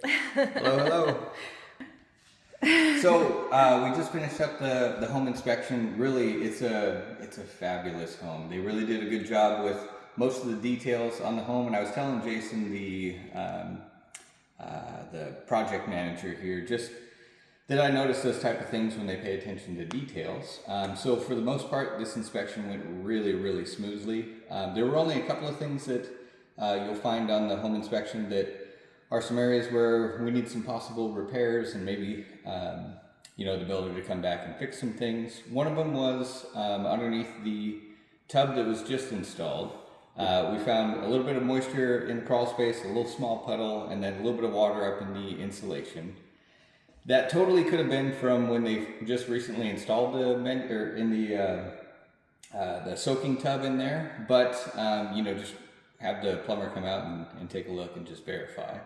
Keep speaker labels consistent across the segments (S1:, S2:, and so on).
S1: Hello, hello. So we just finished up the home inspection. Really, it's a fabulous home. They really did a good job with most of the details on the home. And I was telling Jason, the project manager here, just that I noticed those type of things when they pay attention to details. So for the most part, this inspection went really, really smoothly. There were only a couple of things that you'll find on the home inspection that are some areas where we need some possible repairs and maybe the builder to come back and fix some things. One of them was underneath the tub that was just installed. We found a little bit of moisture in the crawl space, a little small puddle, and then a little bit of water up in the insulation. That totally could have been from when they just recently installed the soaking tub in there, but just have the plumber come out and take a look and just verify.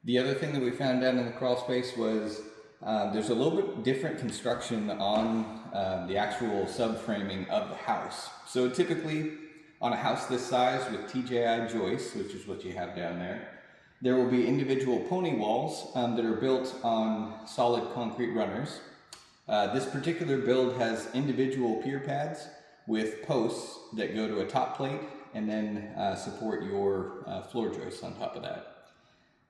S1: The other thing that we found down in the crawl space was there's a little bit different construction on the actual subframing of the house. So typically on a house this size with TJI joists, which is what you have down there will be individual pony walls that are built on solid concrete runners. This particular build has individual pier pads with posts that go to a top plate and then support your floor joists on top of that.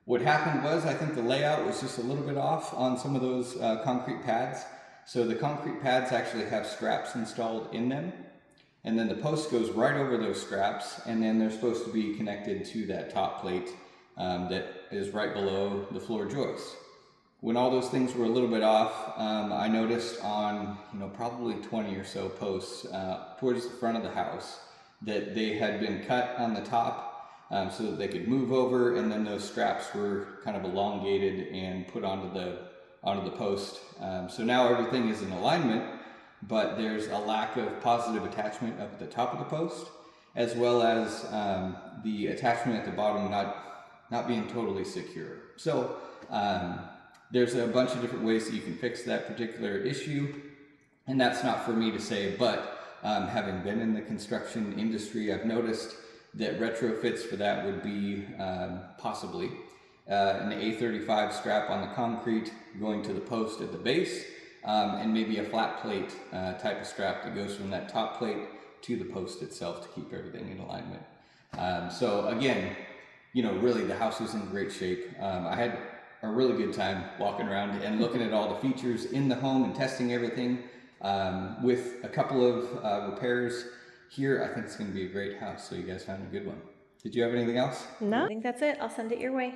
S1: What happened was, I think the layout was just a little bit off on some of those concrete pads. So the concrete pads actually have straps installed in them, and then the post goes right over those straps, and then they're supposed to be connected to that top plate that is right below the floor joists. When all those things were a little bit off, I noticed on probably 20 or so posts towards the front of the house that they had been cut on the top so that they could move over, and then those straps were kind of elongated and put onto the post. So now everything is in alignment, but there's a lack of positive attachment up at the top of the post, as well as the attachment at the bottom not being totally secure. So there's a bunch of different ways that you can fix that particular issue, and that's not for me to say, but having been in the construction industry, I've noticed that retrofits for that would be possibly an A35 strap on the concrete going to the post at the base, and maybe a flat plate type of strap that goes from that top plate to the post itself to keep everything in alignment. So again, really the house was in great shape. I had a really good time walking around and looking at all the features in the home and testing everything. With a couple of repairs here, I think it's going to be a great house. So you guys found a good one. Did you have anything else?
S2: No, I think that's it. I'll send it your way.